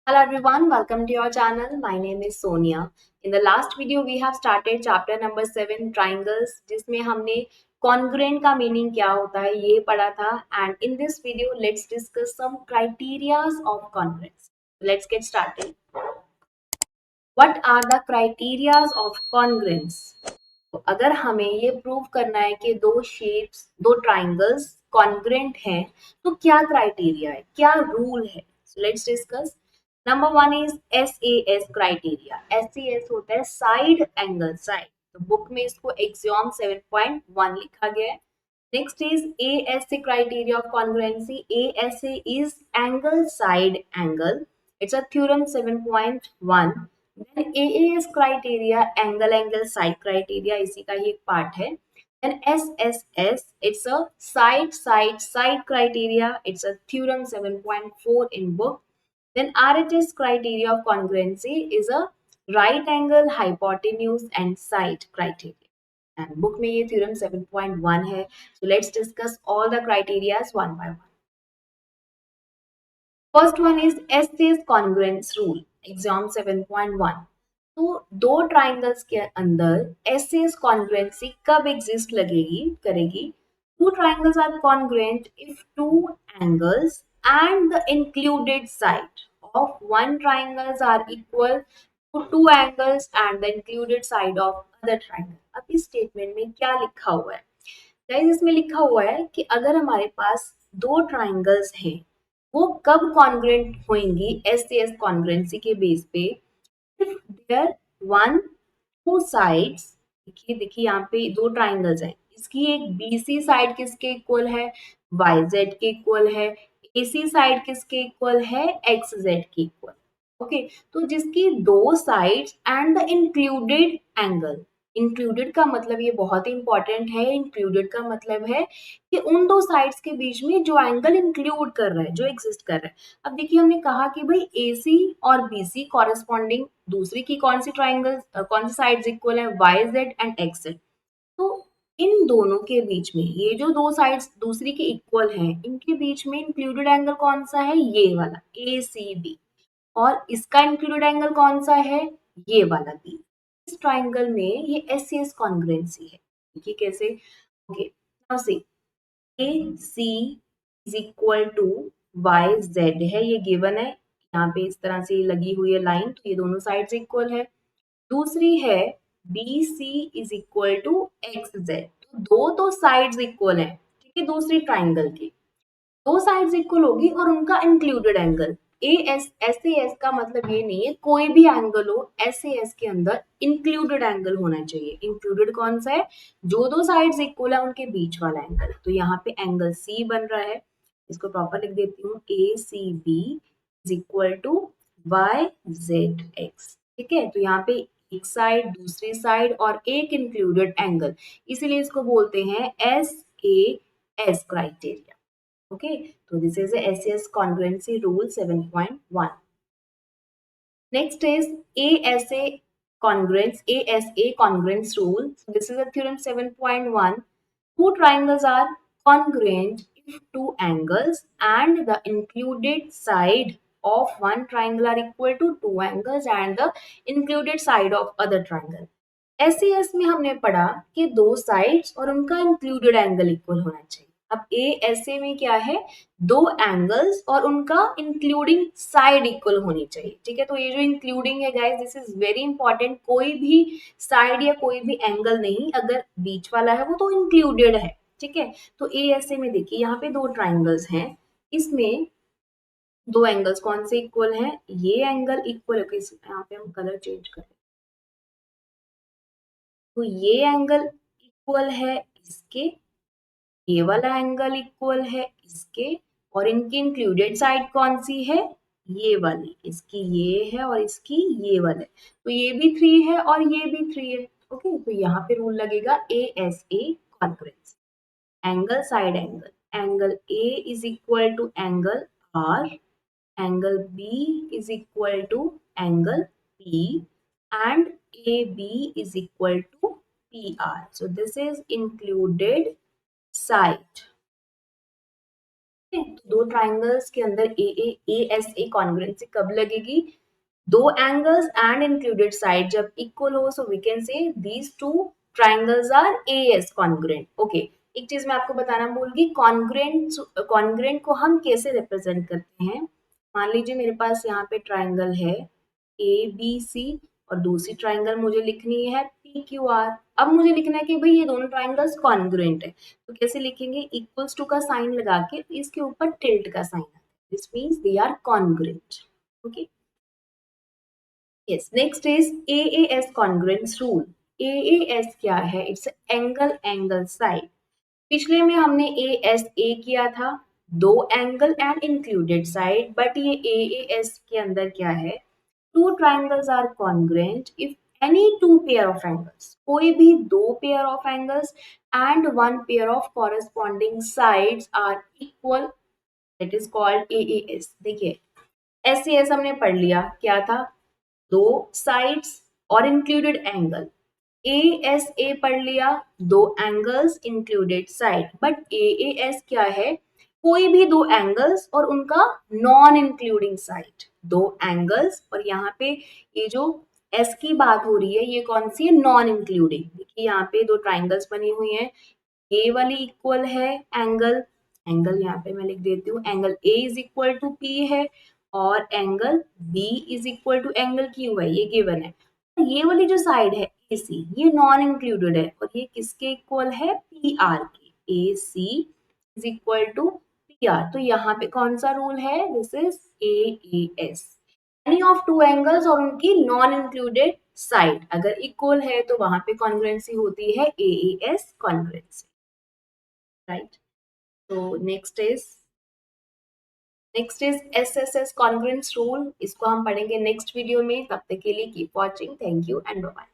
Hello everyone, welcome to your channel. My name is Sonia. In the last video we have started chapter number 7 triangles जिसमें हमने congruent का meaning क्या होता है ये पढ़ा था and in this video let's discuss some criterias of congruence. Let's get started. What are the criterias of congruence? तो अगर हमें ये प्रूव करना है कि दो शेप्स दो ट्राइंगल्स कॉन्ग्रेंट हैं तो क्या क्राइटेरिया है क्या रूल है so let's discuss number one is SAS criteria SAS होता है साइड एंगल साइड तो बुक में इसको एक्सियम 7.1 लिखा गया है next is ASA criteria of congruency ASA is angle side angle it's a theorem 7.1 then AAS criteria angle side criteria इसी का ही एक पार्ट है then SSS it's a side criteria it's a theorem 7.4 in book then RHS criteria of congruency is a right angle hypotenuse and side criteria and book में ये theorem 7.1 है so let's discuss all the criteria one by one. First one is SAS congruence rule exam 7.1 तो दो triangles के अंदर SS congruency कब exist लगेगी करेगी two triangles are congruent if two angles and the included side of one triangles are equal to two angles and the included side of other triangle अब इस statement में क्या लिखा हुआ है गाइस इसमें लिखा हुआ है कि अगर हमारे पास दो ट्राइंगल्स हैं वो कब कॉन्ग्रुएंट होंगी एसएस कॉन्ग्रुएंसी के बेस पे if there one two sides देखिए यहाँ पे दो ट्राइंगल्स हैं इसकी एक BC साइड किसके इक्वल है YZ के इक्वल है AC साइड किसके इक्वल है XZ के इक्वल ओके तो जिसकी दो sides and the included angle included का मतलब ये बहुत ही इंपॉर्टेंट है इंक्लूडेड का मतलब है कि उन दो साइड्स के बीच में जो एंगल इंक्लूड कर रहा है जो एग्जिस्ट कर रहा है अब देखिए हमने कहा कि भाई AC और BC कॉरेस्पॉन्डिंग दूसरी की कौन सी ट्राइंगल कौन सी साइड्स इक्वल है YZ एंड XZ तो इन दोनों के बीच में ये जो दो साइड्स दूसरी के इक्वल हैं इनके बीच में इंक्लूडेड एंगल कौन सा है ये वाला ACB और इसका इंक्लूडेड एंगल कौन सा है ये वाला B इस ट्राइंगल में ये एससीएस कॉन्ग्रुएंसी है देखिए कैसे okay now see AC is equal to YZ है ये गिवन है यहाँ पे इस तरह से लगी हुई है लाइन तो ये दोनों साइड्स इक्वल है दूसरी है BC is equal to XZ तो दो तो साइड्स इक्वल है ठीक है दूसरी ट्राइंगल की दो साइड्स इक्वल होगी और उनका इंक्लूडेड एंगल SAS का मतलब ये नहीं है कोई भी एंगल हो SAS के अंदर इंक्लूडेड एंगल होना चाहिए इंक्लूडेड कौन सा है जो दो साइड्स इक्वल है उनके बीच वाला एंगल तो यहाँ पे एंगल C बन रहा है इसको प्रॉपर लिख देती हूँ ACB is equal to YZX ठीक है तो यहाँ पे एक साइड दूसरी साइड और एक इंक्लूडेड एंगल इसीलिए इसको बोलते हैं SAS criteria okay so this is the SAS congruency rule 7.1 next is ASA congruence rule so this is a theorem 7.1 two triangles are congruent if two angles and the included side of one triangle are equal to two angles and the included side of other triangle SAS में हमने पढ़ा कि दो sides और उनका included angle equal होना चाहिए अब ASA में क्या है दो एंगल्स और उनका इंक्लूडिंग साइड इक्वल होनी चाहिए ठीक है तो ये जो इंक्लूडिंग है guys this is very important कोई भी साइड या कोई भी एंगल नहीं अगर बीच वाला है वो तो इंक्लूडेड है ठीक है तो ASA में देखिए यहाँ पे दो ट्राइंगल्स हैं इसमें दो एंगल्स कौन से इक्वल हैं ये एंगल इक्वल है यहाँ पे हम कलर चेंज करें तो ये एंगल इक्वल है इसके ये वाला एंगल इक्वल है इसके और इनकी इंक्लूडेड साइड कौन सी है ये वाली इसकी ये है और इसकी ये वाला तो ये भी 3 है और ये भी 3 है ओके तो यहाँ पे रूल लगेगा ASA congruence angle side angle A is equal to angle R angle B is equal to angle P and AB is equal to PR. So this is included side. दो triangles के अंदर A S A congruency कब लगेगी? दो angles and included side जब equal हो, so we can say these two triangles are A S congruent. Okay, एक चीज मैं आपको बताना भूल गई, कॉन्ग्रुएंट को हम कैसे रिप्रेजेंट करते हैं। मान लीजिए मेरे पास यहाँ पे ट्राइंगल है ए बी सी और दूसरी ट्राइंगल मुझे लिखनी है पी क्यू आर। अब मुझे लिखना है कि भाई ये दोनों ट्राइंगल्स कॉन्ग्रुएंट है, तो कैसे लिखेंगे? इक्वल्स टू का साइन लगा के इसके ऊपर टिल्ट का sign, this means they are congruent. Okay, yes, next is AAS congruence rule. AAS क्या है? It's angle side. पिछले में हमने ASA किया था, दो angle and included side, but ये AAS के अंदर क्या है? Two triangles are congruent if any two pair of angles, कोई भी दो pair of angles and one pair of corresponding sides are equal, that is called AAS। देखिए SAS हमने पढ़ लिया, क्या था? दो साइड्स और इंक्लूडेड एंगल। ASA पढ़ लिया, दो angles included side, but AAS क्या है? कोई भी दो एंगल्स और उनका नॉन इंक्लूडिंग साइड। दो एंगल्स और यहाँ पे ये जो S की बात हो रही है, ये कौन सी है? Non including. देखिए यहाँ पे दो ट्राइंगल्स बनी हुई हैं, ए वाली इक्वल है एंगल, एंगल यहाँ पे मैं लिख देती हूँ, angle A is equal to P है और angle B is equal to angle Q है, ये गिवन है। ये वाली जो साइड है ए सी, ये नॉन इंक्लूडेड है और ये किसके इक्वल है? P R K. A C is equal to P R, तो यहाँ पे कौन सा रूल है? This is A S. Any of two angles और उनकी नॉन इंक्लूडेड साइड अगर इक्वल है तो वहां पे कॉन्ग्रुएंसी होती है एएस कॉन्ग्रुएंसी, राइट? तो next is SSS congruence rule, इसको हम पढ़ेंगे नेक्स्ट वीडियो में। तब तक के लिए keep watching, thank you and bye.